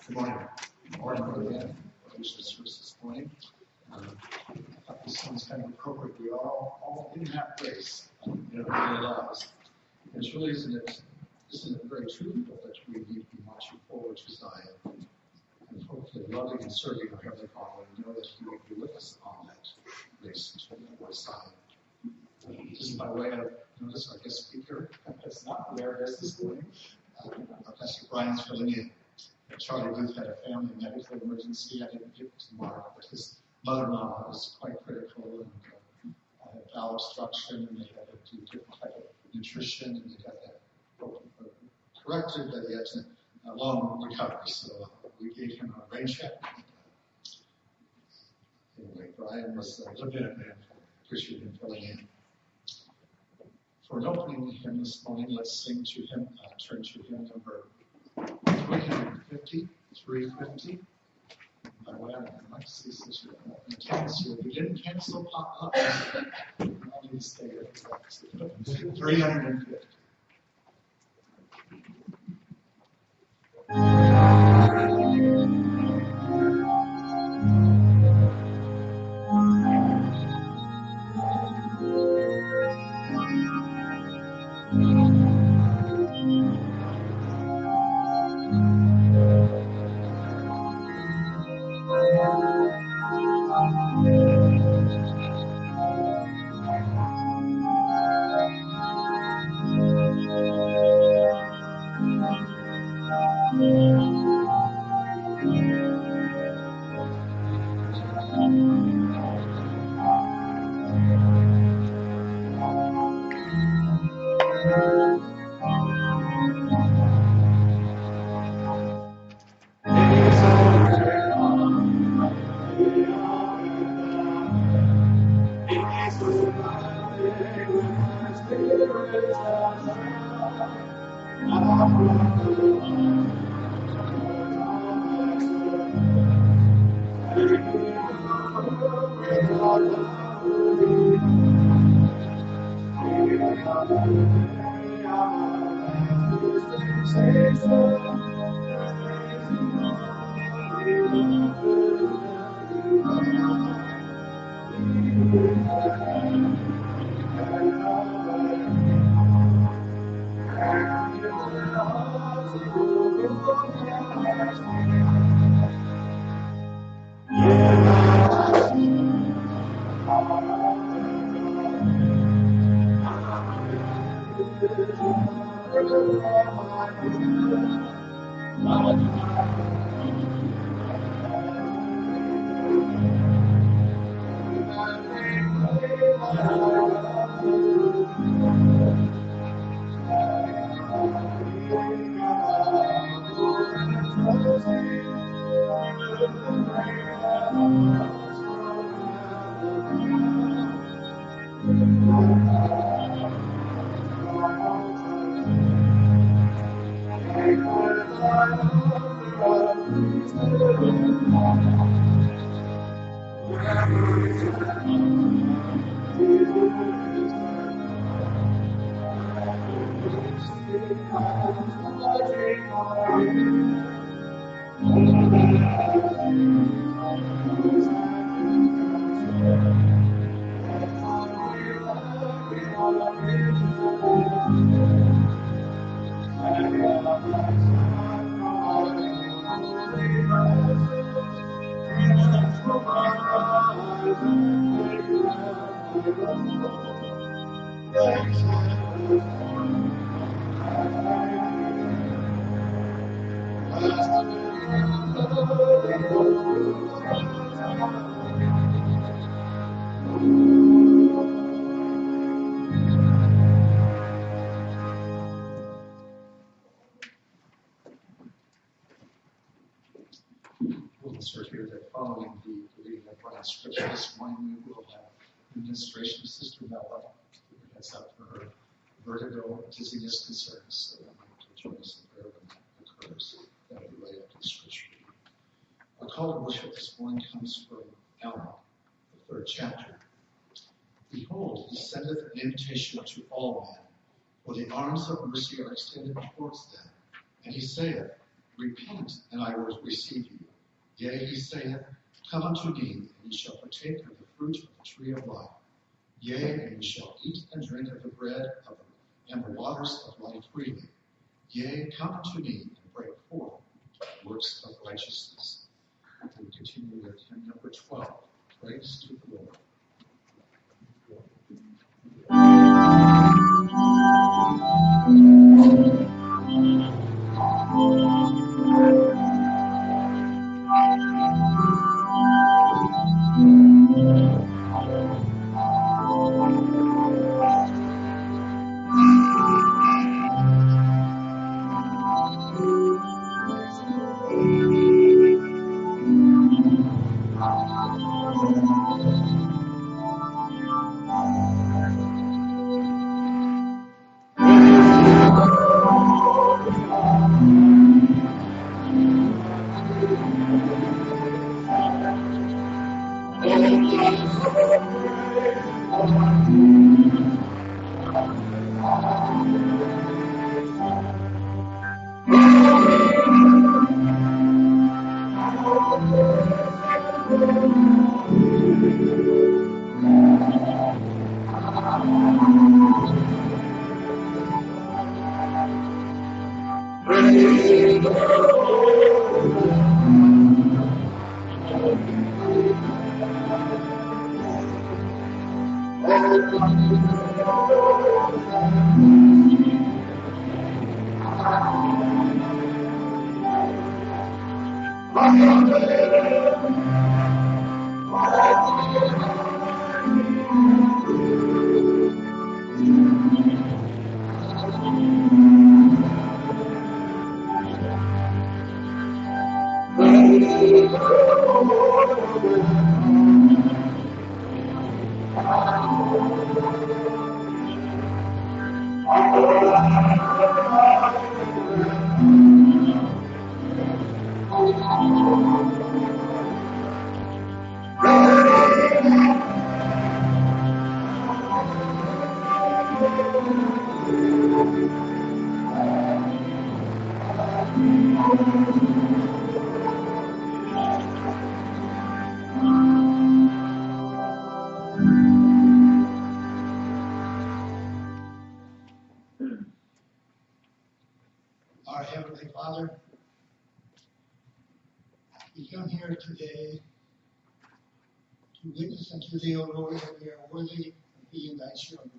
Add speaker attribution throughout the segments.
Speaker 1: Good morning. Good morning again. This morning. I thought this one's kind of appropriate. We all didn't have grace. Really lives. This really isn't it very truthful that we need to be marching forward to Zion and hopefully loving and serving our Heavenly Father and know that He will be with us on that grace towards Zion. Just by way of notice, our guest speaker is not there this morning. Pastor Brian's filling in. Charlie Booth had a family medical emergency. I didn't get to Mark, but his mother-in-law was quite critical and had bowel obstruction, and they had to do different type of nutrition, and they got that corrected, but yet a long recovery. So we gave him a rain check. Anyway, Brian was a legitimate man. Appreciate him filling in. For an opening hymn this morning, let's sing to him, turn to hymn number 350. By the way, I might see such a cancel. We didn't cancel pop up. I need to stay here. 350. We'll insert here that following the reading of Brian's scripture this morning, we will have administration of Sister Bella, who heads up for her vertigo dizziness concerns. So to join us in prayer when that occurs. That will be right after the scripture. Our call to worship this morning comes from Alma, the 3rd chapter. Behold, he sendeth an invitation to all men, for the arms of mercy are extended towards them. And he saith, Repent, and I will receive you. Yea, he saith, Come unto me, and ye shall partake of the fruit of the tree of life. Yea, and ye shall eat and drink of the bread of and the waters of life freely. Yea, come unto me, and break forth works of righteousness. We continue with hymn number 12, Praise to the Lord.
Speaker 2: Our Heavenly Father, we come here today to witness unto Thee, O Lord, that we are worthy of being Thy children.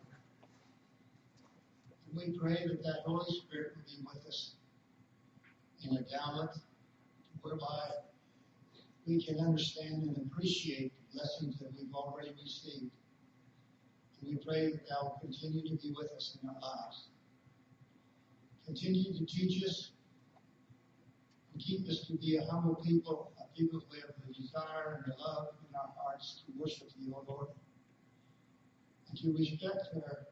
Speaker 2: And we pray that that Holy Spirit will be with us in endowment, whereby we can understand and appreciate the blessings that we've already received. And we pray that Thou will continue to be with us in our lives. Continue to teach us and keep us to be a humble people, a people who have the desire and the love in our hearts to worship Thee, O Lord, and to respect our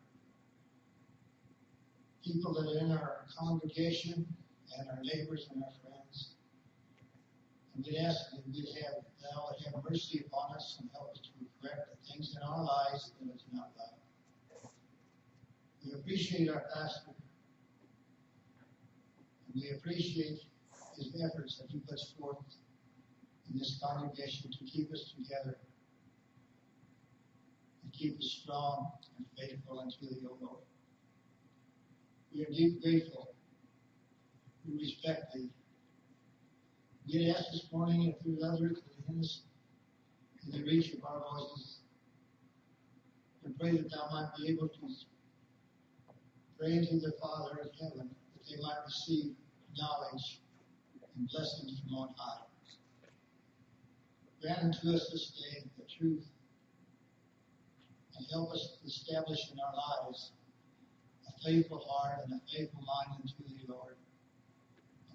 Speaker 2: people that are in our congregation and our neighbors and our friends. And we ask that thou would have mercy upon us and help us to correct the things in our lives that is not right. We appreciate our pastor, and we appreciate his efforts that he puts forth in this congregation to keep us together and keep us strong and faithful unto thee, O Lord. We are deeply grateful. We respect thee. We ask this morning if there's others in the reach of our voices, and pray that thou might be able to pray into the Father in heaven, that they might receive knowledge and blessings from on high. Grant unto us this day the truth, and help us to establish in our lives a faithful heart and a faithful mind unto thee, Lord.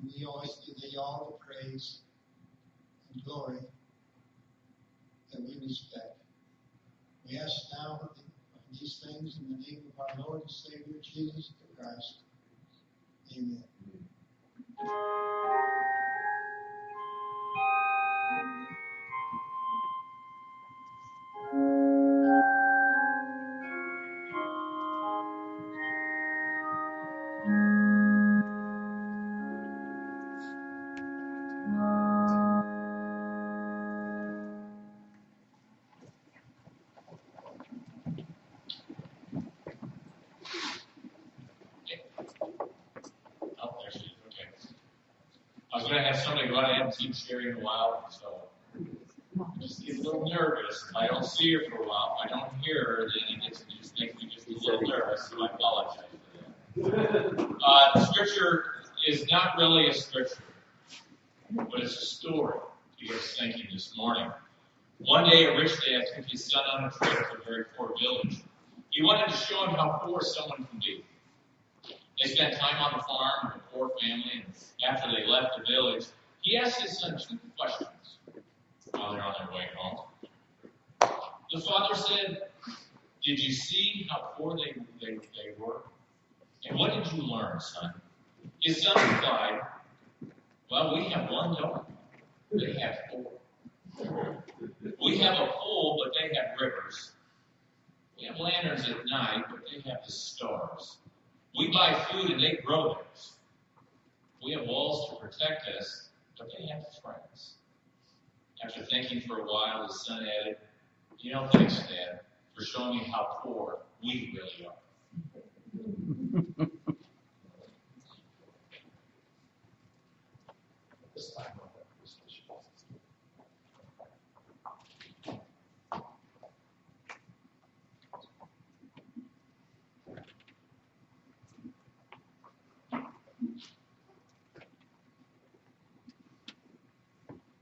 Speaker 2: And we always give thee all the praise and glory that we respect. We ask now these things in the name of our Lord and Savior, Jesus Christ. Amen.
Speaker 3: I was going to have somebody go ahead and keep sharing a while, so I just get a little nervous. If I don't see her for a while, if I don't hear her, then it just makes me just a little nervous, so I apologize for that. The scripture is not really a scripture, but it's a story to get us thinking this morning. One day, a rich dad took his son on a trip to a very poor village. He wanted to show him how poor someone can be. They spent time on the farm with a poor family, and after they left the village, he asked his son 2 questions while they're on their way home. The father said, "Did you see how poor they were? And what did you learn, son?" His son replied, "Well, we have one dog. They have 4. We have a pool, but they have rivers. We have lanterns at night, but they have the stars. We buy food and they grow theirs. We have walls to protect us, but they have friends." After thinking for a while, his son added, "Thanks, Dad, for showing me how poor we really are."
Speaker 1: This time, I'll have this issue.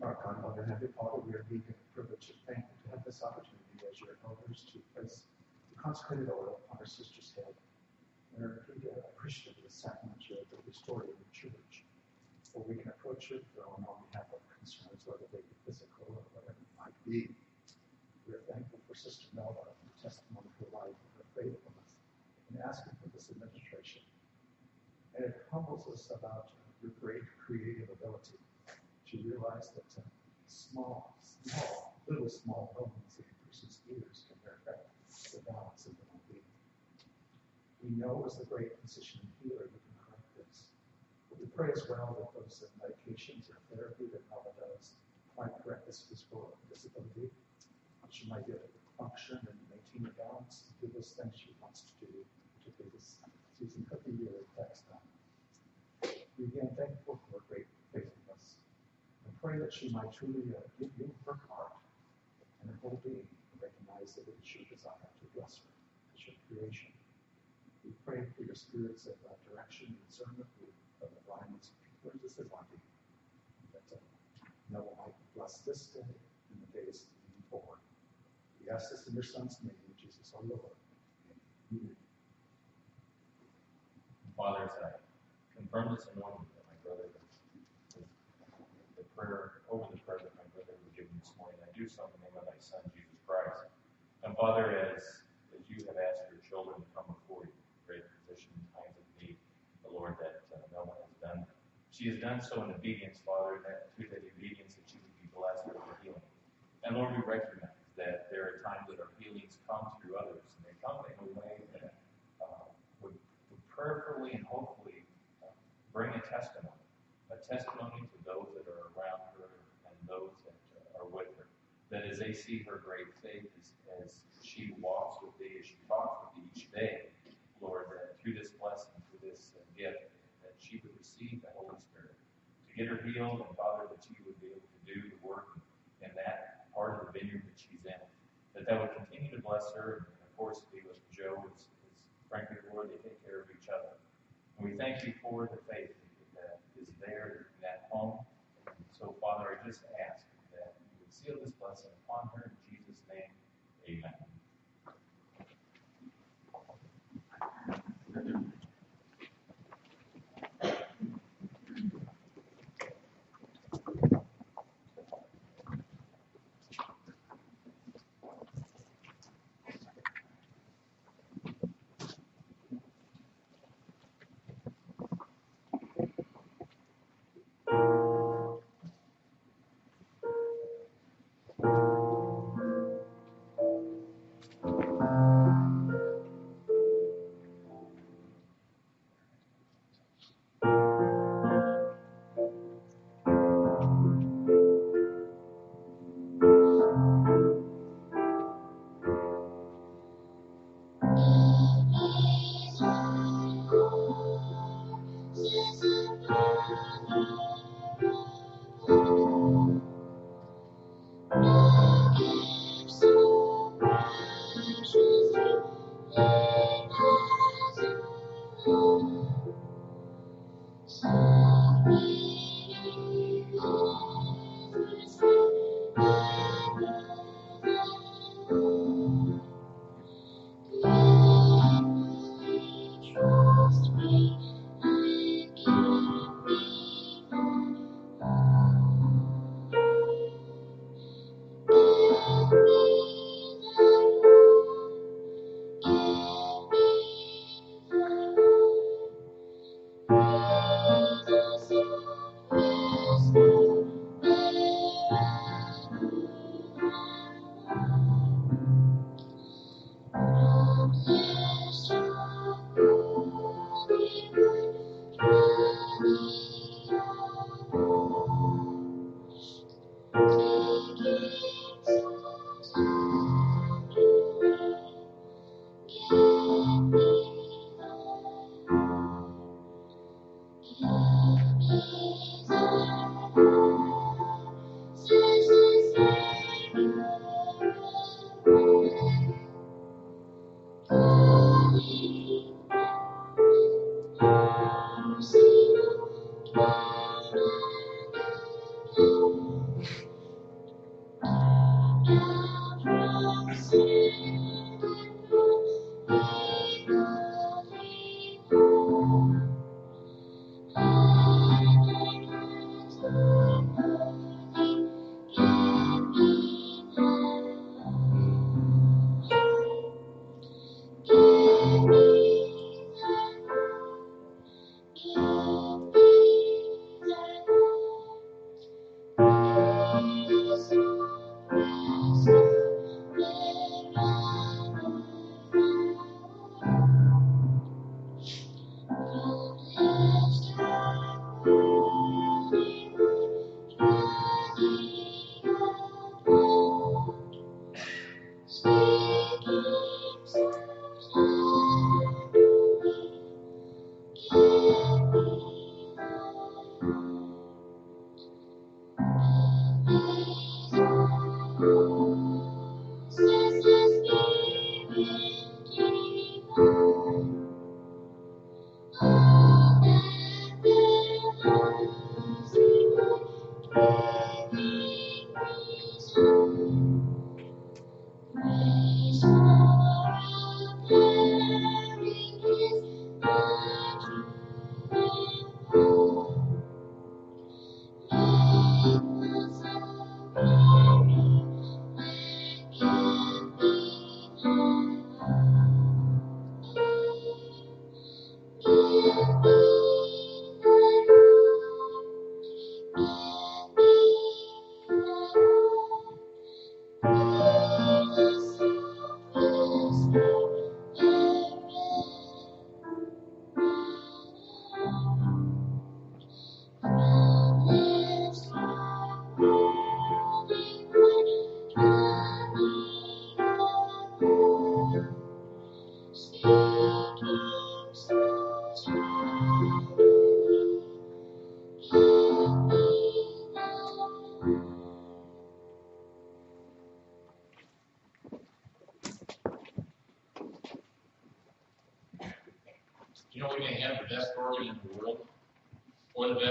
Speaker 1: Our God, Mother, and Heavenly Father, we are deeply privileged and thankful to have this opportunity as your elders to place the consecrated oil on our sister's head. We are appreciative of the sacrament you have restored in the church, where we can approach your throne on behalf of concerns, whether they be physical or whatever it might be. We are thankful for Sister Melba and the testimony of her life and her faithfulness in asking for this administration. And it humbles us about your great creative ability to realize that small moments in a person's ears can affect the balance of the well-being. We know as the great physician and healer you can correct this. But we pray as well that those medications or therapy that Melba does might correct this physical disability. She might be able to function and maintain her balance and do those things she wants to do, particularly this season of the year at Textile. We again thankful for her great faithfulness and pray that she might truly give you her heart and her whole being and recognize that it is your desire to bless her as your creation. We pray for your spirits of direction and discernment of the blindness of people who are wanting, that Noah might bless this day and the days moving forward. We ask this in your Son's name, Jesus our Lord. Amen.
Speaker 4: Father, as I confirm this anointing that my brother, the prayer that my brother was given this morning, I do so in the name of thy Son, Jesus Christ. And Father, as you have asked your children to come before you, great position in times of need, the Lord, that Melba has done She has done so in obedience, Father, and that through that obedience that she would be blessed with her healing. And Lord, we recognize that there are times that our healings come through others, and they come in a way that would prayerfully and hopefully bring a testimony to those that are around her and those that are with her. That as they see her great faith, as she walks with thee, as she talks with thee each day, Lord, that through this blessing, through this gift, that she would receive the Holy Spirit to get her healed, and Father, that she would be able to do the work in that part of the vineyard that she's in. That would continue to bless her, and of course be with Joe as frankly, Lord, they take care of each other. And we thank you for the faith that is there in that home. So, Father, I just ask that you would seal this blessing upon her in Jesus' name. Amen.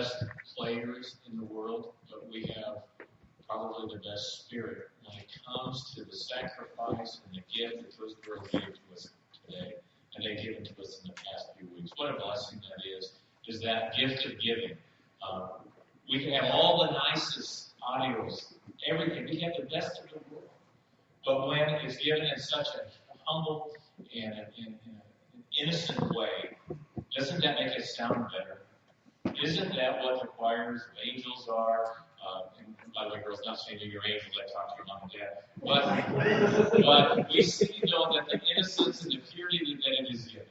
Speaker 3: best players in the world, but we have probably the best spirit when it comes to the sacrifice and the gift that those girls gave to us today, and they've given to us in the past few weeks. What a blessing that is that gift of giving. We can have all the nicest audios, everything. We have the best of the world. But when it's given in such a humble and an innocent way, doesn't that make it sound better? Isn't that what the choirs of angels are? And by the way, girls, not saying that you're angels, I talk to your mom and dad. But we see, though, that the innocence and the purity that it is given.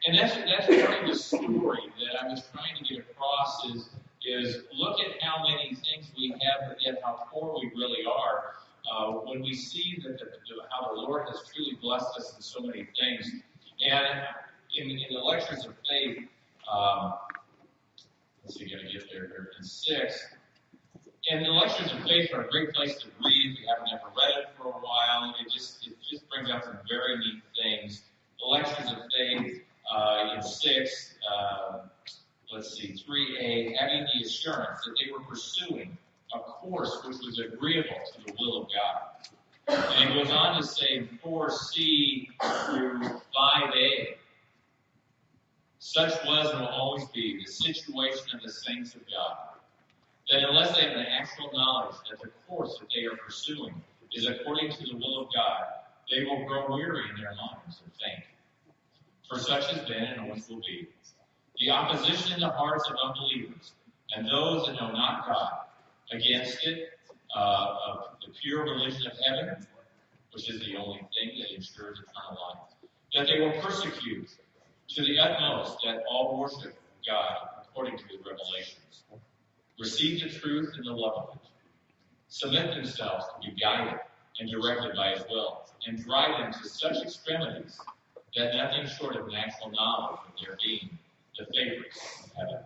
Speaker 3: And that's part of the story that I was trying to get across is look at how many things we have, but yet how poor we really are. When we see that how the Lord has truly blessed us in so many things. And in the lectures of faith, let's see, got to get there here in 6. And the lectures of faith are a great place to read. If you haven't ever read it for a while, it just brings out some very neat things. The lectures of faith in 6, let's see, 3a, having the assurance that they were pursuing a course which was agreeable to the will of God. And it goes on to say in 4c through 5a, such was and will always be the situation of the saints of God, that unless they have an actual knowledge that the course that they are pursuing is according to the will of God, they will grow weary in their minds and faint. For such has been and always will be the opposition in the hearts of unbelievers and those that know not God against it, of the pure religion of heaven, which is the only thing that ensures eternal life, that they will persecute to the utmost that all worship God according to his revelations, receive the truth in the love of it, submit themselves to be guided and directed by his will, and drive them to such extremities that nothing short of natural knowledge of their being the favorites of heaven,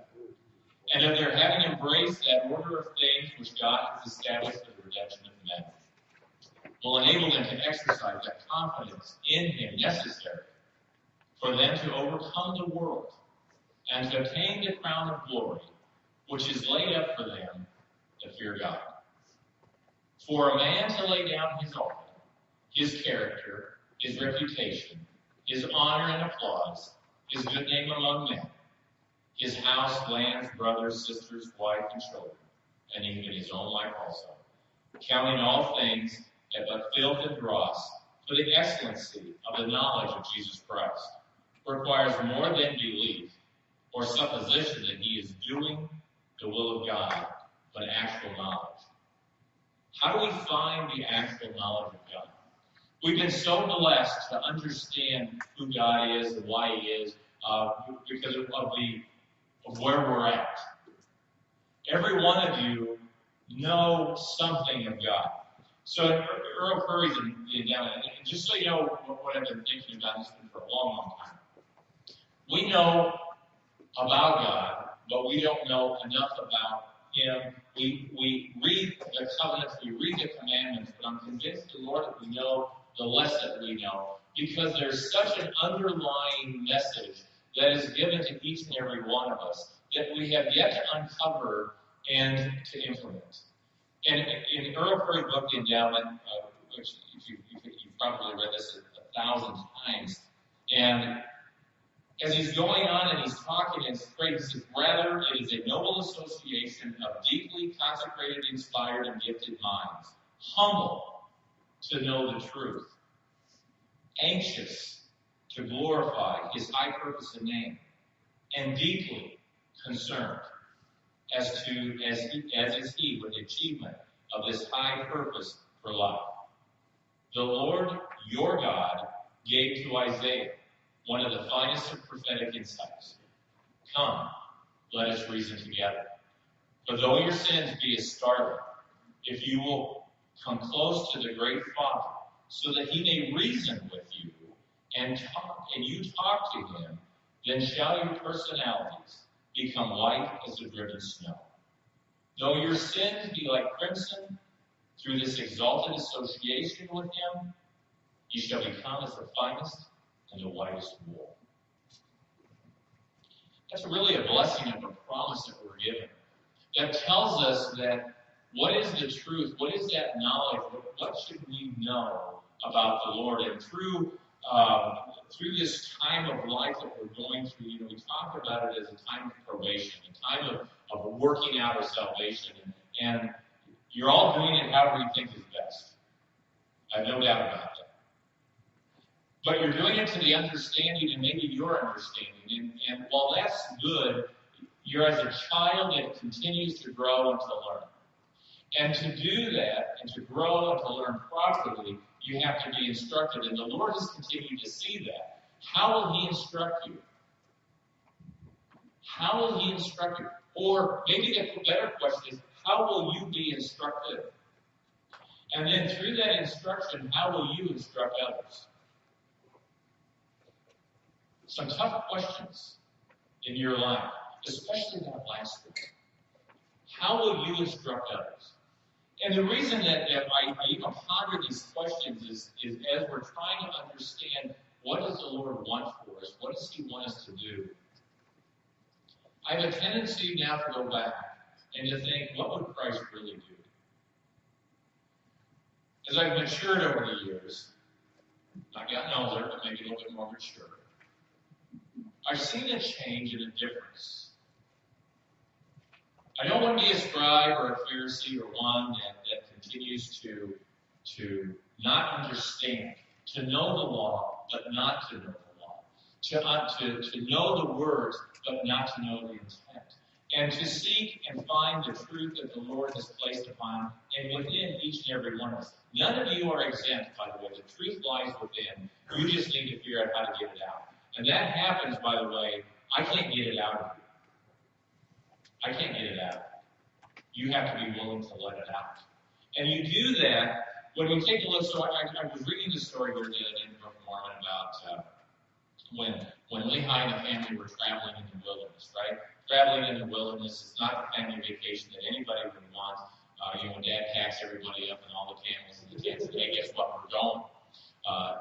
Speaker 3: and of their having embraced that order of things which God has established for the redemption of men, will enable them to exercise that confidence in him necessary for them to overcome the world and to obtain the crown of glory which is laid up for them that fear God. For a man to lay down his all, his character, his reputation, his honor and applause, his good name among men, his house, lands, brothers, sisters, wife, and children, and even his own life also, counting all things as but filth and dross for the excellency of the knowledge of Jesus Christ, requires more than belief or supposition that he is doing the will of God, but actual knowledge. How do we find the actual knowledge of God? We've been so blessed to understand who God is and why he is because of where we're at. Every one of you know something of God. So Earl Curry's in down, and just so you know what I've been thinking about, this has been for a long, long time. We know about God, but we don't know enough about him. We read the covenants, we read the commandments, but I'm convinced, the Lord, that we know the less that we know, because there's such an underlying message that is given to each and every one of us that we have yet to uncover and to implement. And in Earl Curry's book, The Endowment, which you've probably read this 1,000 times, and as he's going on and he's talking and he says, rather, it is a noble association of deeply consecrated, inspired, and gifted minds, humble to know the truth, anxious to glorify his high purpose and name, and deeply concerned as is he with the achievement of this high purpose for life. The Lord your God gave to Isaiah one of the finest of prophetic insights. Come, let us reason together. For though your sins be as scarlet, if you will come close to the great Father, so that he may reason with you and you talk to him, then shall your personalities become white as the driven snow. Though your sins be like crimson, through this exalted association with him, you shall become as the finest and the whitest wool. That's really a blessing of a promise that we're given. That tells us that what is the truth? What is that knowledge? What should we know about the Lord? And through this time of life that we're going through, we talk about it as a time of probation, a time of working out of salvation. And you're all doing it however you think is best. I have no doubt about that. But you're doing it to the understanding and maybe your understanding. And while that's good, you're as a child that continues to grow and to learn. And to do that, and to grow and to learn properly, you have to be instructed. And the Lord has continued to see that. How will He instruct you? How will He instruct you? Or maybe the better question is, how will you be instructed? And then through that instruction, how will you instruct others? Some tough questions in your life, especially that last one. How will you instruct others? And the reason that I even ponder these questions is as we're trying to understand what does the Lord want for us, what does He want us to do? I have a tendency now to go back and to think, what would Christ really do? As I've matured over the years, I've gotten older, but maybe a little bit more mature, I've seen a change and a difference. I don't want to be a scribe or a Pharisee or one that continues to not understand, to know the law, but not to know the law, to know the words, but not to know the intent, and to seek and find the truth that the Lord has placed upon and within each and every one of us. None of you are exempt, by the way. The truth lies within. You just need to figure out how to get it out. And that happens, by the way, I can't get it out of you. I can't get it out. You have to be willing to let it out. And you do that when we take a look. So I was reading this story here the other day in the Book of Mormon about when Lehi and the family were traveling in the wilderness, right? Traveling in the wilderness is not a family vacation that anybody would want. When Dad packs everybody up and all the camels and the tents, and hey, guess what? We're going.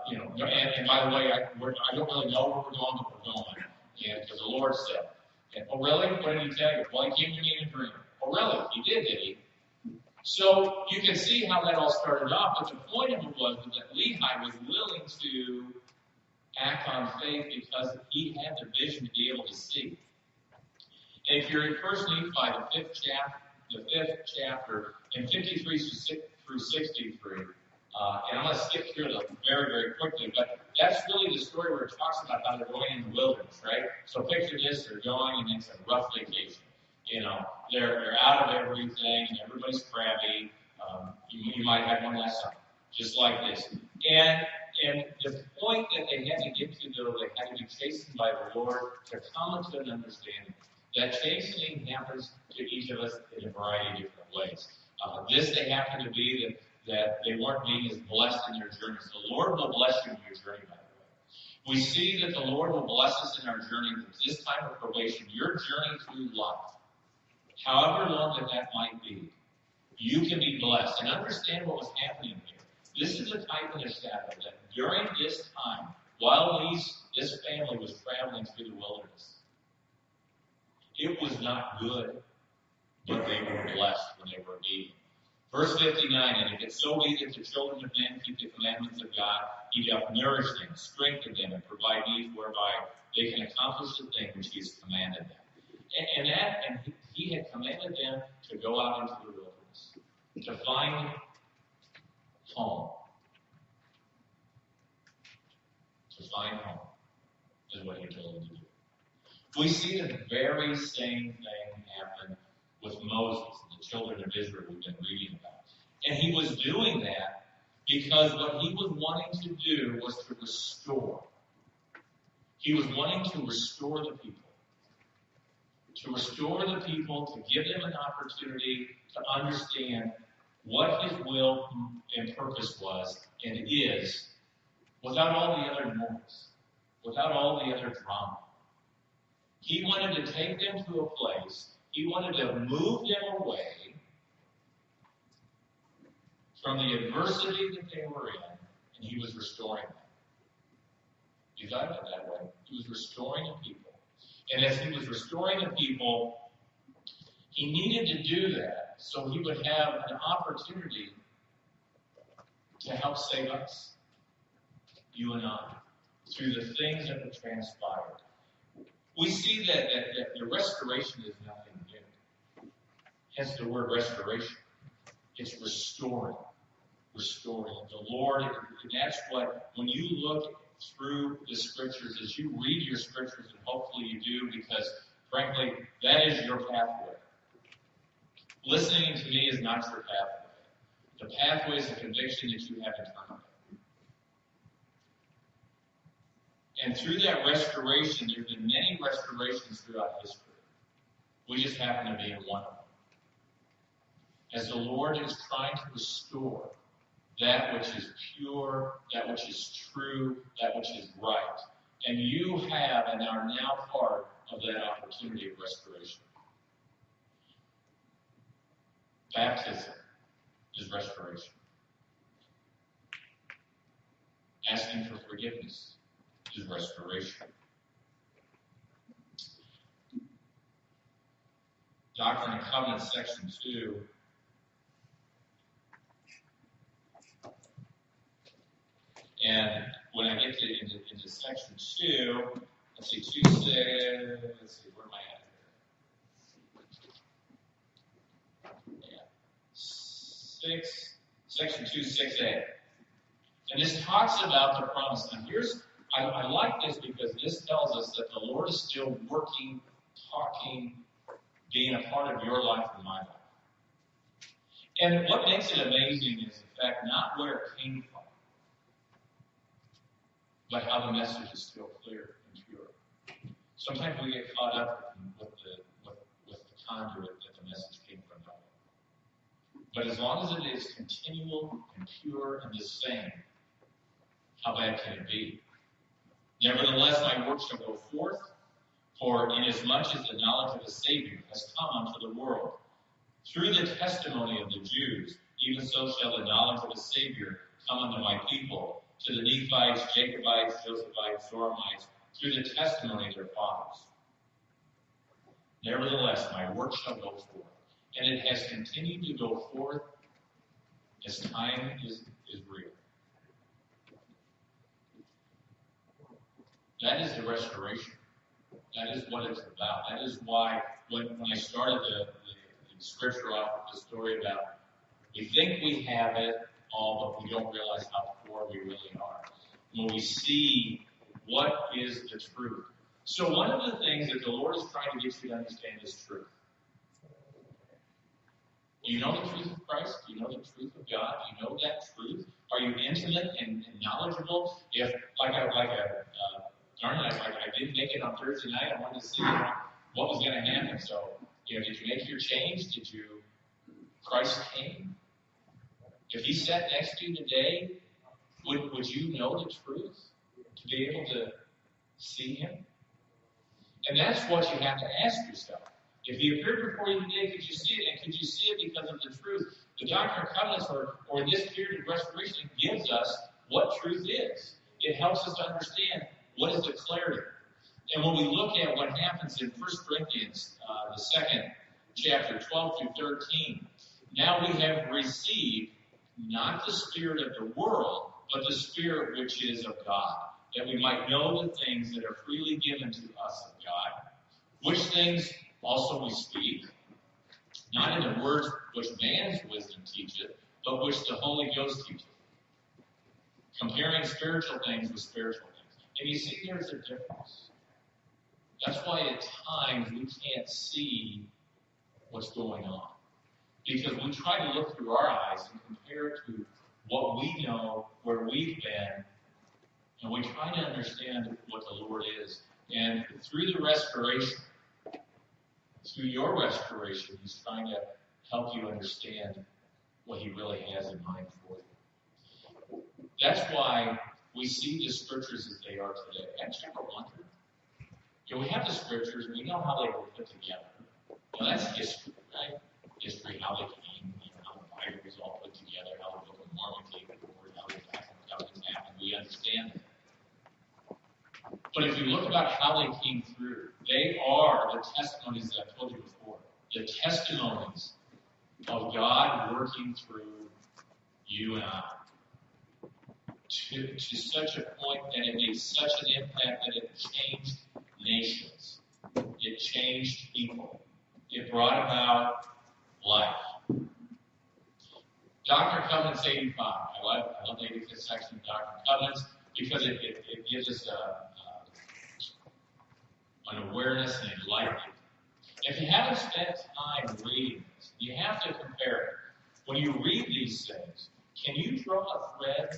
Speaker 3: And by the way, I don't really know where we're going, but we're going. And because the Lord said. And, oh, really? What did He tell you? Well, He came to me in a dream. Oh, really? He did He? So you can see how that all started off. But the point of it was that Lehi was willing to act on faith because he had the vision to be able to see. And if you're in 1 Nephi, the fifth chapter, in 53 through 63, and I'm going to skip through them very, very quickly, but that's really the story where it talks about how they're going in the wilderness, right? So picture this, they're going and it's a rough vacation. They're out of everything and everybody's crabby. You might have one last time, just like this. And the point that they had to get to, though, they had to be chastened by the Lord to come to an understanding. That chastening happens to each of us in a variety of different ways. This they happen to be that they weren't being as blessed in their journey. So the Lord will bless you in your journey, by the way. We see that the Lord will bless us in our journey at this time of probation, your journey through life. However long that might be, you can be blessed. And understand what was happening here. This is a type and a shadow that during this time, while this family was traveling through the wilderness, it was not good, but they were blessed when they were obedient. Verse 59, and if it so be that the children of men keep the commandments of God, He doth nourish them, strengthen them, and provide means whereby they can accomplish the thing which He has commanded them. And He had commanded them to go out into the wilderness, to find home. To find home is what He told them to do. We see the very same thing happen with Moses and the children of Israel we've been reading about. And he was doing that because what he was wanting to do was to restore. He was wanting to restore the people. To restore the people, to give them an opportunity to understand what His will and purpose was and is, without all the other noise, without all the other drama. He wanted to take them to a place, He wanted to move them away from the adversity that they were in, and He was restoring them. You thought of it that way. He was restoring the people. And as he was restoring the people, he needed to do that so he would have an opportunity to help save us, you and I, through the things that would transpire. We see that the restoration is nothing new. Hence the word restoration. It's restoring. Restoring. The Lord, and that's what, when you look through the scriptures, as you read your scriptures, and hopefully you do, because frankly, that is your pathway. Listening to me is not your pathway. The pathway is the conviction that you have internally. And through that restoration, there have been many restorations throughout history. We just happen to be in one of them. As the Lord is trying to restore that which is pure, that which is true, that which is right. And you have and are now part of that opportunity of restoration. Baptism is restoration. Asking for forgiveness is restoration. Doctrine and Covenants, section 2. And when I get into section 2, let's see, where am I at here? Yeah. Section 2, 6a. And this talks about the promise. Now I like this because this tells us that the Lord is still working, talking, being a part of your life and my life. And what makes it amazing is, in fact, not where it came from, but how the message is still clear and pure. Sometimes we get caught up with the conduit that the message came from God. But as long as it is continual and pure and the same, how bad can it be? Nevertheless, my work shall go forth, for inasmuch as the knowledge of the Savior has come unto the world, through the testimony of the Jews, even so shall the knowledge of the Savior come unto my people, to the Nephites, Jacobites, Josephites, Zoramites, through the testimony of their fathers. Nevertheless, my work shall go forth. And it has continued to go forth as time is real. That is the restoration. That is what it's about. That is why when I started the scripture off with the story about we think we have it all, but we don't realize how poor we really are. When we see what is the truth. So one of the things that the Lord is trying to get you to understand is truth. Do you know the truth of Christ? Do you know the truth of God? Do you know that truth? Are you intimate and knowledgeable? If I didn't make it on Thursday night, I wanted to see what was going to happen. So, did you make your change? Christ came? If he sat next to you today, would you know the truth to be able to see him? And that's what you have to ask yourself. If he appeared before you today, could you see it? And could you see it because of the truth? The Doctrine and Covenants, or this period of restoration, gives us what truth is. It helps us to understand what is the clarity. And when we look at what happens in 1 Corinthians, the 2nd chapter, 12 through 13, now we have received not the spirit of the world, but the Spirit which is of God, that we might know the things that are freely given to us of God, which things also we speak, not in the words which man's wisdom teacheth, but which the Holy Ghost teacheth, comparing spiritual things with spiritual things. And you see there's a difference. That's why at times we can't see what's going on. Because we try to look through our eyes and compare it to what we know, where we've been, and we try to understand what the Lord is. And through the restoration, through your restoration, he's trying to help you understand what he really has in mind for you. That's why we see the scriptures as they are today. Have you ever wondered? We have the scriptures, we know how they were put together. Now that's history, right? History, how they came, how the Bible was all put together, how the Book of Mormon came forward, how the Covenants happened. We understand that. But if you look about how they came through, They are the testimonies that I've told you before. The testimonies of God working through you and I. To such a point that it made such an impact that it changed nations. It changed people. It brought about life. Doctrine and Covenants 85. I love the 85th section of Doctrine and Covenants because it gives us an awareness and enlightenment. If you haven't spent time reading this, you have to compare it. When you read these things, can you draw a thread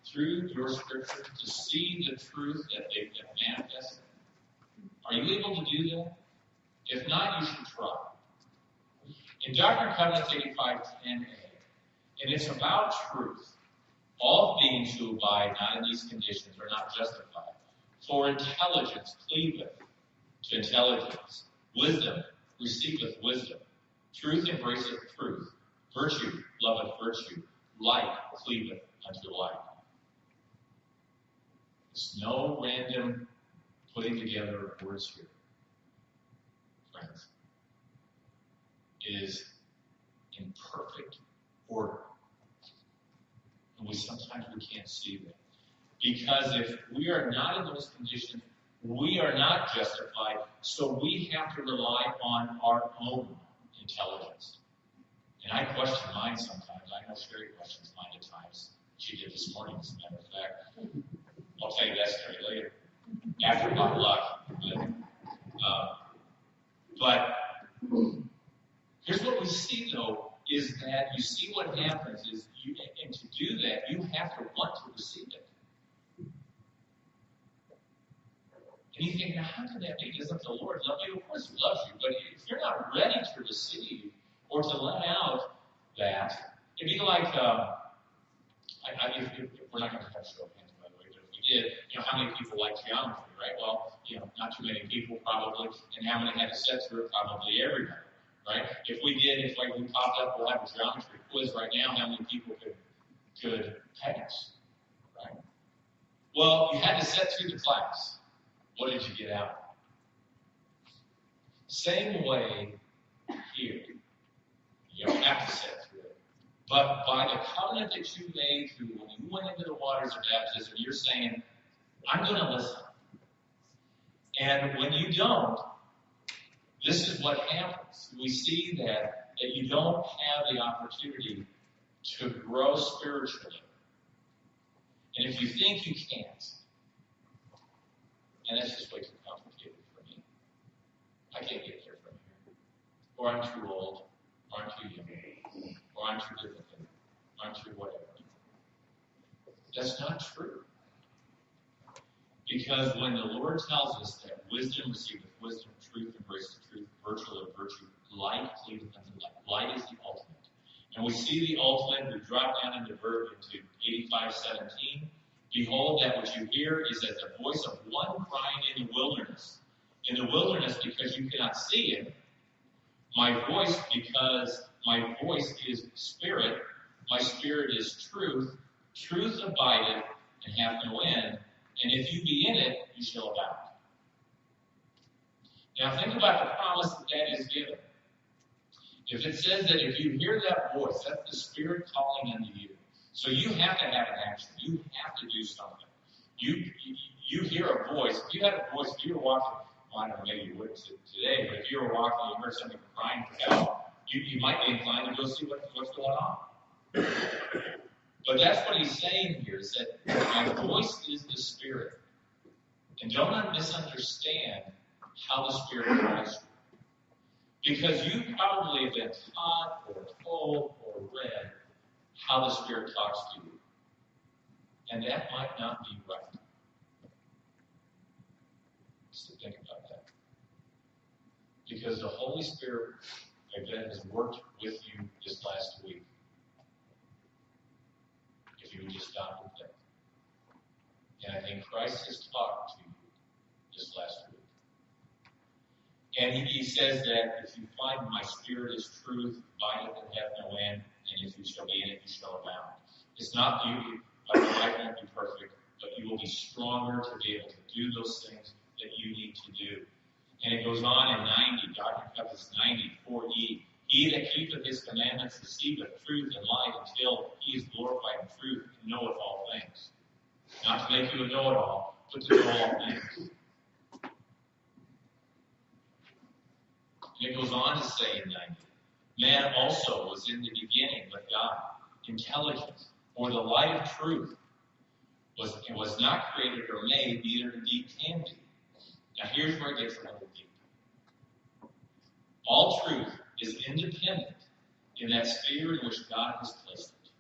Speaker 3: through your scripture to see the truth that they've manifested? Are you able to do that? If not, you should try. In Doctrine and Covenants 85:10a, and it's about truth. All beings who abide not in these conditions are not justified. For intelligence cleaveth to intelligence. Wisdom receiveth wisdom. Truth embraceth truth. Virtue loveth virtue. Light cleaveth unto light. There's no random putting together of words here, friends. It is in perfect order. And sometimes we can't see that. Because if we are not in those conditions, we are not justified, so we have to rely on our own intelligence. And I question mine sometimes. I know Sherry questions mine at times. She did this morning, as a matter of fact. I'll tell you that story later, after my luck. But here's what we see, though, is that you see what happens is, and to do that, you have to want to receive it. And you think, now how can that be? Doesn't the Lord love you? Of course He loves you, but if you're not ready to receive or to let out that, it'd be like, if we're not going to have show of hands, by the way, but if we did, how many people like geometry, right? Well, not too many people probably, and how many had to sit through it? Probably everybody, right? If we did, if like we popped up, we'll have a geometry quiz right now, how many people could pass, right? Well, you had to sit through the class. What did you get out? Same way here. You don't have to sit through it. But by the covenant that you made through when you went into the waters of baptism, you're saying, I'm going to listen. And when you don't, this is what happens. We see that you don't have the opportunity to grow spiritually. And if you think you can't, and that's just way too complicated for me. I can't get there from here. Or I'm too old, or I'm too young, or I'm too difficult, or I'm too whatever. That's not true. Because when the Lord tells us that wisdom receiveth wisdom, truth embraces truth, virtue of virtue, light cleaveth unto light. Light is the ultimate. And we see the ultimate. We drop down into 85:17. Behold, that which you hear is as the voice of one crying in the wilderness. In the wilderness, because you cannot see it. My voice, because my voice is spirit. My spirit is truth. Truth abideth and hath no end. And if you be in it, you shall abound. Now think about the promise that is given. If it says that if you hear that voice, that's the Spirit calling unto you. So you have to have an action. You have to do something. You hear a voice. If you had a voice, if you were walking, well, I don't know, maybe you wouldn't today, but if you were walking and you heard somebody crying for help, you might be inclined to go see what's going on. But that's what he's saying here, is that my voice is the Spirit. And don't misunderstand how the Spirit cries you. Because you probably have been taught or told or read how the Spirit talks to you. And that might not be right. So think about that. Because the Holy Spirit, again, has worked with you this last week. If you would just stop and think. And I think Christ has talked to you this last week. And he says that if you find my Spirit is truth, abideth and hath no end, and if you shall be in it, you shall abound. It's not you, your life won't be perfect, but you will be stronger to be able to do those things that you need to do. And goes on in 90, Dr. Cupp's 90:4e. He that keepeth his commandments receiveth truth and light until he is glorified in truth and knoweth all things. Not to make you a know-it-all, but to know all things. And it goes on to say in 90, man also was in the beginning with God. Intelligence, or the light of truth, was not created or made, neither indeed can be. Now here's where it gets a little deep. All truth is independent in that sphere in which God has placed it,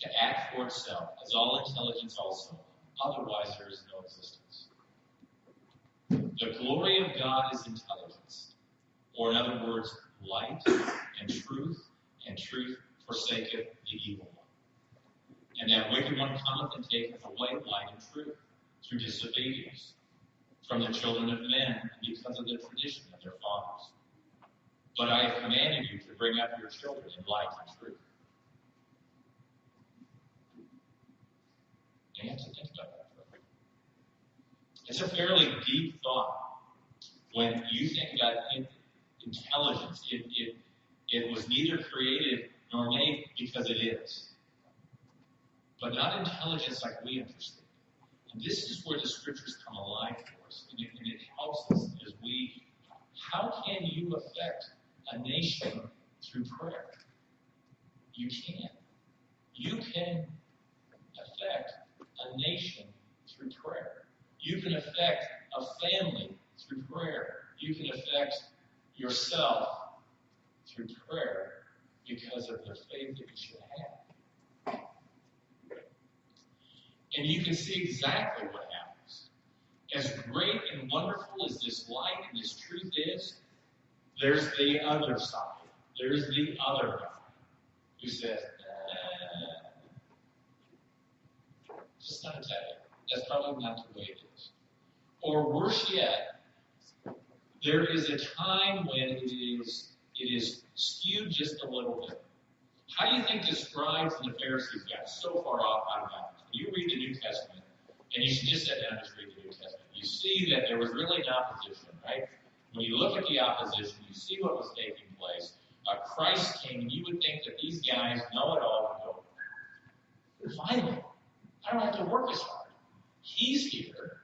Speaker 3: to act for itself, as all intelligence also. Otherwise there is no existence. The glory of God is intelligence, or in other words, light and truth forsaketh the evil one. And that wicked one cometh and taketh away light and truth through disobedience from the children of men because of the tradition of their fathers. But I have commanded you to bring up your children in light and truth. You have to think about that for a minute. It's a fairly deep thought when you think about intelligence. It was neither created nor made because it is. But not intelligence like we understand. And this is where the scriptures come alive for us. And it helps us as how can you affect a nation through prayer? You can. You can affect a nation through prayer. You can affect a family through prayer. You can affect yourself through prayer because of the faith that you should have. And you can see exactly what happens. As great and wonderful as this light and this truth is, there's the other side. There's the other guy who says, just not exactly. That's probably not the way it is. Or worse yet, there is a time when it is skewed just a little bit. How do you think the scribes and the Pharisees got so far off out of bounds? When you read the New Testament, and you should just sit down and just read the New Testament, you see that there was really an opposition, right? When you look at the opposition, you see what was taking place. Christ came, and you would think that these guys know it all and go, finally, I don't have to work as hard. He's here,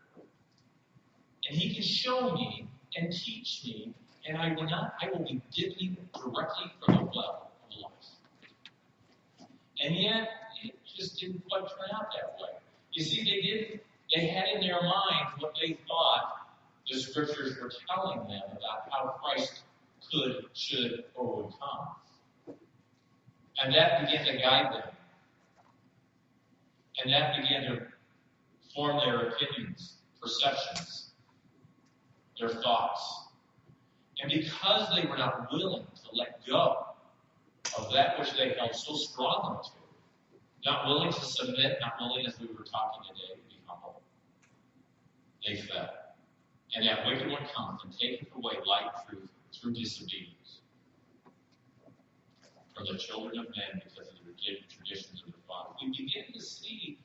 Speaker 3: and he can show me and teach me, and I will be dipping directly from the well of life. And yet, it just didn't quite turn out that way. You see, they had in their mind what they thought the scriptures were telling them about how Christ could, should, or would come. And that began to guide them. And that began to form their opinions, perceptions, their thoughts. And because they were not willing to let go of that which they held so strongly to, not willing to submit, not willing, as we were talking today, to be humble, they fell. And that wicked one cometh and taketh away light truth through disobedience from the children of men because of the traditions of their fathers. We begin to see,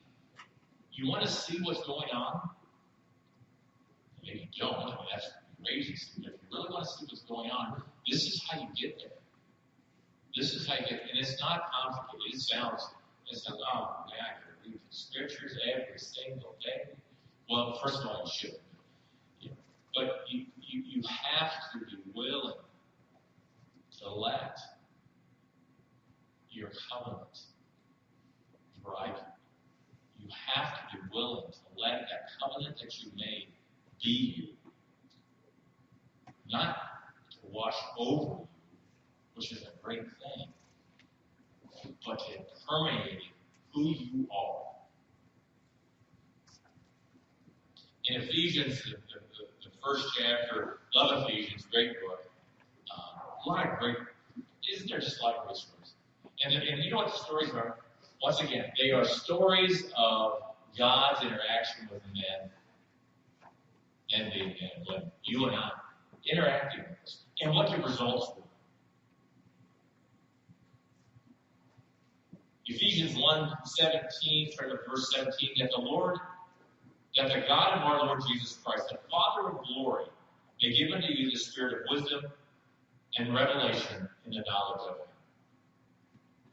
Speaker 3: you want to see what's going on? Maybe you don't. I mean, that's crazy. If you really want to see what's going on, this is how you get there. This is how you get there. And it's not complicated. It sounds, oh man, I can read the scriptures every single day. Well, first of all, you should. But you have to be willing to let your covenant drive you. You have to be willing to let that covenant that you made be you. Not to wash over you, which is a great thing, but to permeate who you are. In Ephesians, the first chapter, love Ephesians, great book. A lot of great, isn't there just a lot of great stories? And you know what the stories are? Once again, they are stories of God's interaction with men and women, you and I, interacting with us, and what the results were. Ephesians 1:17, starting at verse 17, that the God of our Lord Jesus Christ, the Father of glory, may give unto you the spirit of wisdom and revelation in the knowledge of him.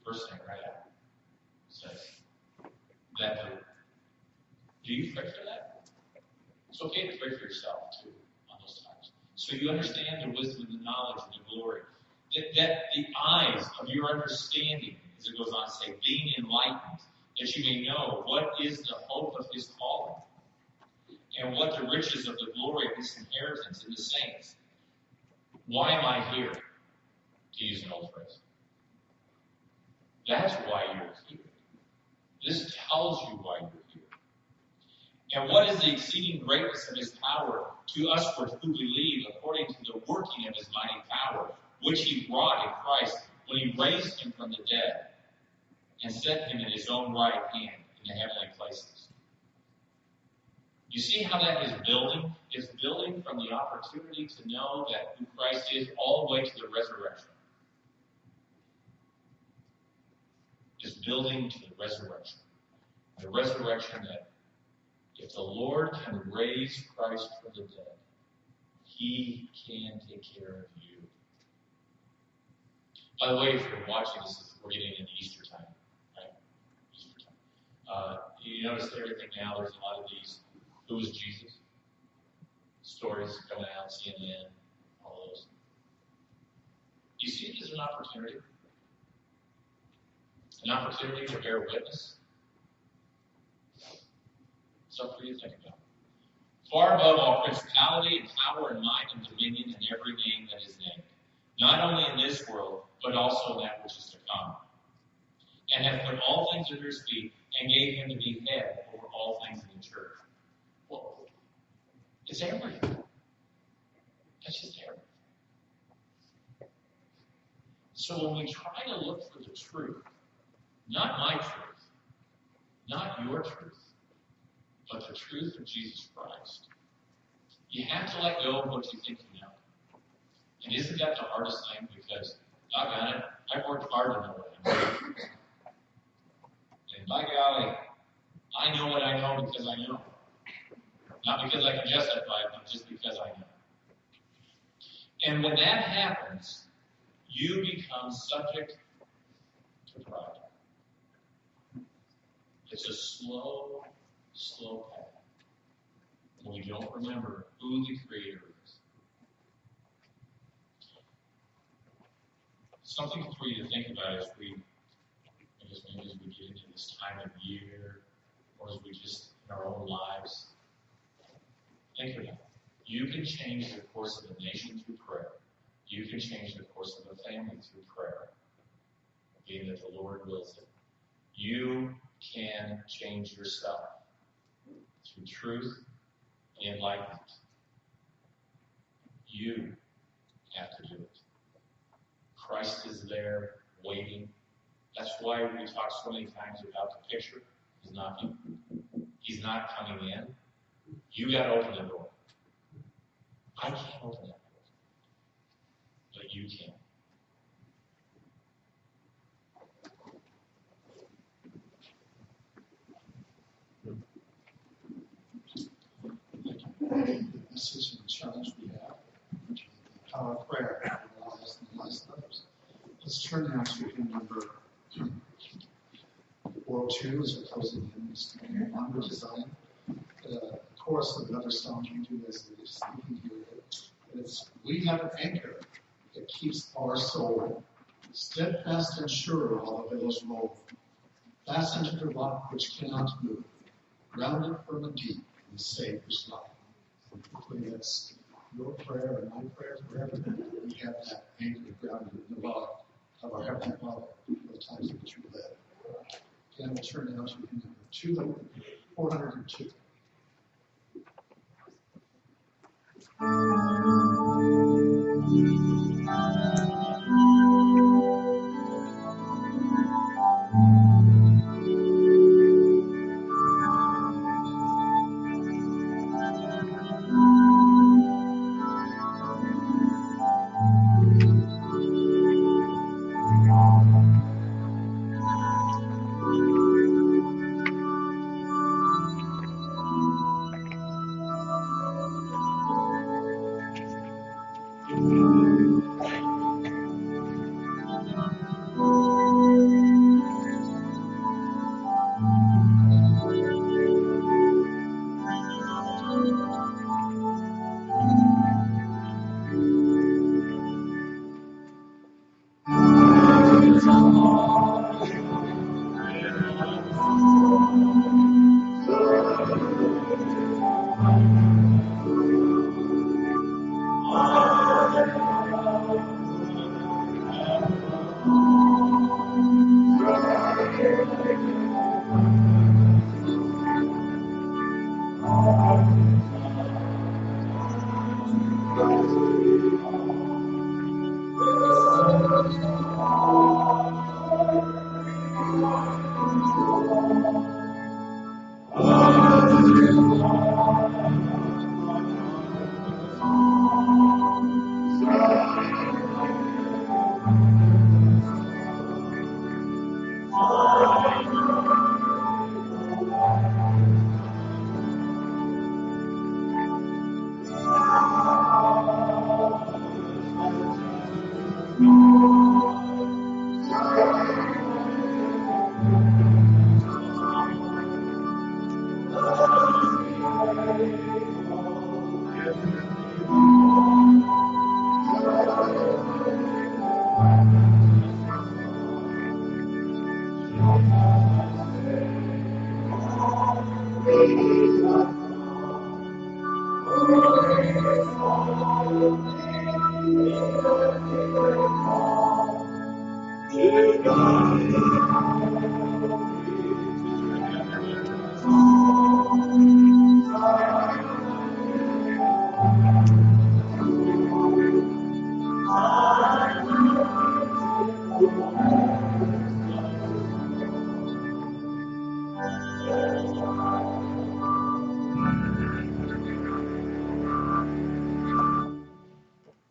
Speaker 3: First thing right out says that. Do you pray for that? It's okay to pray for yourself too on those times. So you understand the wisdom and the knowledge and the glory. That the eyes of your understanding, as it goes on to say, being enlightened, that you may know what is the hope of his calling, and what the riches of the glory of his inheritance in the saints. Why am I here? To use an old phrase. That's why you're here. This tells you why you're here. And what is the exceeding greatness of his power to us who believe, according to the working of his mighty power, which he wrought in Christ when he raised him from the dead and set him in his own right hand in the heavenly places. You see how that is building? It's building from the opportunity to know that who Christ is all the way to the resurrection. It's building to the resurrection. The resurrection that if the Lord can raise Christ from the dead, he can take care of you. By the way, if you're watching this, we're getting into Easter time, right? Easter time. You notice everything now, there's a lot of these, who is Jesus? Stories coming out, CNN, all those. Do you see it as an opportunity? An opportunity to bear witness? Something for you to think about. Far above all principality and power and might and dominion and every name that is named, not only in this world, but also in that which is to come. And hath put all things under his feet, and gave him to be head over all things in the church. Well, it's everything. That's just everything. So when we try to look for the truth, not my truth, not your truth, but the truth of Jesus Christ, you have to let go of what you think you know. And isn't that the hardest thing? Because, doggone it, I've worked hard to know what I know. And by golly, I know what I know because I know. Not because I can justify it, but just because I know. And when that happens, you become subject to pride. It's a slow path. We don't remember who the Creator is. Something for you to think about as we get into this time of year, or as we just in our own lives. Think about it. You can change the course of a nation through prayer. You can change the course of a family through prayer, being that the Lord wills it. You can change yourself through truth and enlightenment. You have to do it. Christ is there waiting. That's why we talk so many times about the picture. He's knocking. He's not coming in. You got to open the door. I can't open that door, but you can.
Speaker 1: This is the challenge we have. The power of prayer in our lives and the lives of others. Let's turn now to hymn number 402 as we're closing in this onward design. The chorus of another song we do as we're speaking here. It's we have an anchor that keeps our soul steadfast and sure while the billows roll, fastened to the rock which cannot move, grounded firm and deep in the Savior's love. Hopefully that's your prayer and my prayer forever. We have that anchor grounded in the love of our Heavenly Father for the times in which we live. Again, we'll turn now to number 402.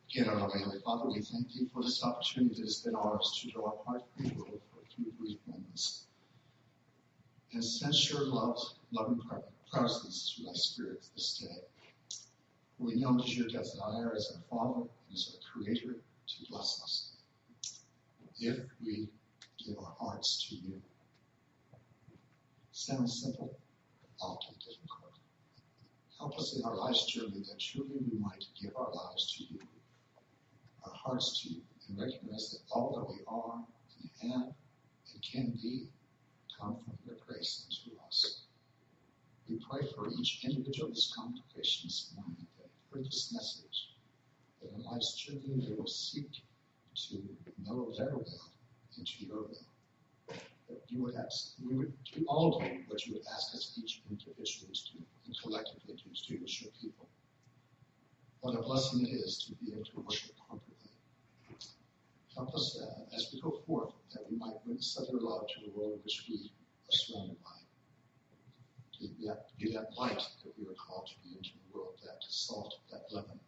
Speaker 1: Again, our Heavenly Father, we thank you for this opportunity that has been ours to draw apart from your will for a few brief moments. And sense your loving presence through thy Spirit this day. We know it is your desire as our Father and as our Creator to bless us if we give our hearts to you. Sounds simple, often difficult. Help us in our life's journey that truly we might give our lives to you, our hearts to you, and recognize that all that we are and have and can be come from your grace unto us. We pray for each individual in this congregation this morning that heard this message, that in life's journey they will seek to know their will and to your will. That you would ask, we would do all do what you would ask us each individually to do and collectively to do as your people. What a blessing it is to be able to worship corporately. Help us as we go forth that we might witness of your love to the world in which we are surrounded by. To be that light that we are called to be into the world, that salt, that leaven.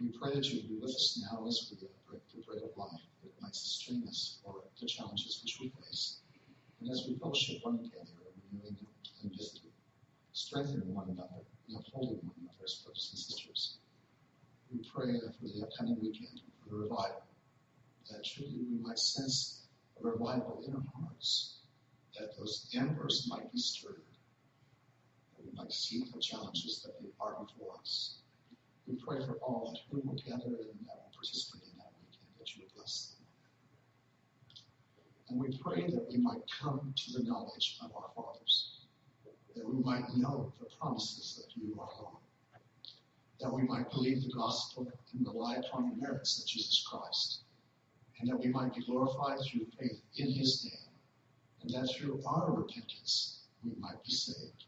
Speaker 1: We pray that you be with us now as we break the bread of life, that it might sustain us for the challenges which we face. And as we fellowship one together, renewing and visiting, strengthening one another, and upholding one another as brothers and sisters. We pray for the upcoming weekend, for the revival, that truly we might sense a revival in our hearts, that those embers might be stirred, that we might see the challenges that are before us. We pray for all that who will gather and that will participate in that weekend, that you would bless them. And we pray that we might come to the knowledge of our fathers, that we might know the promises of you, our Lord, that we might believe the gospel and rely upon the merits of Jesus Christ, and that we might be glorified through faith in his name, and that through our repentance we might be saved.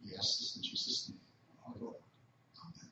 Speaker 1: We ask this in Jesus' name, our Lord. Amen.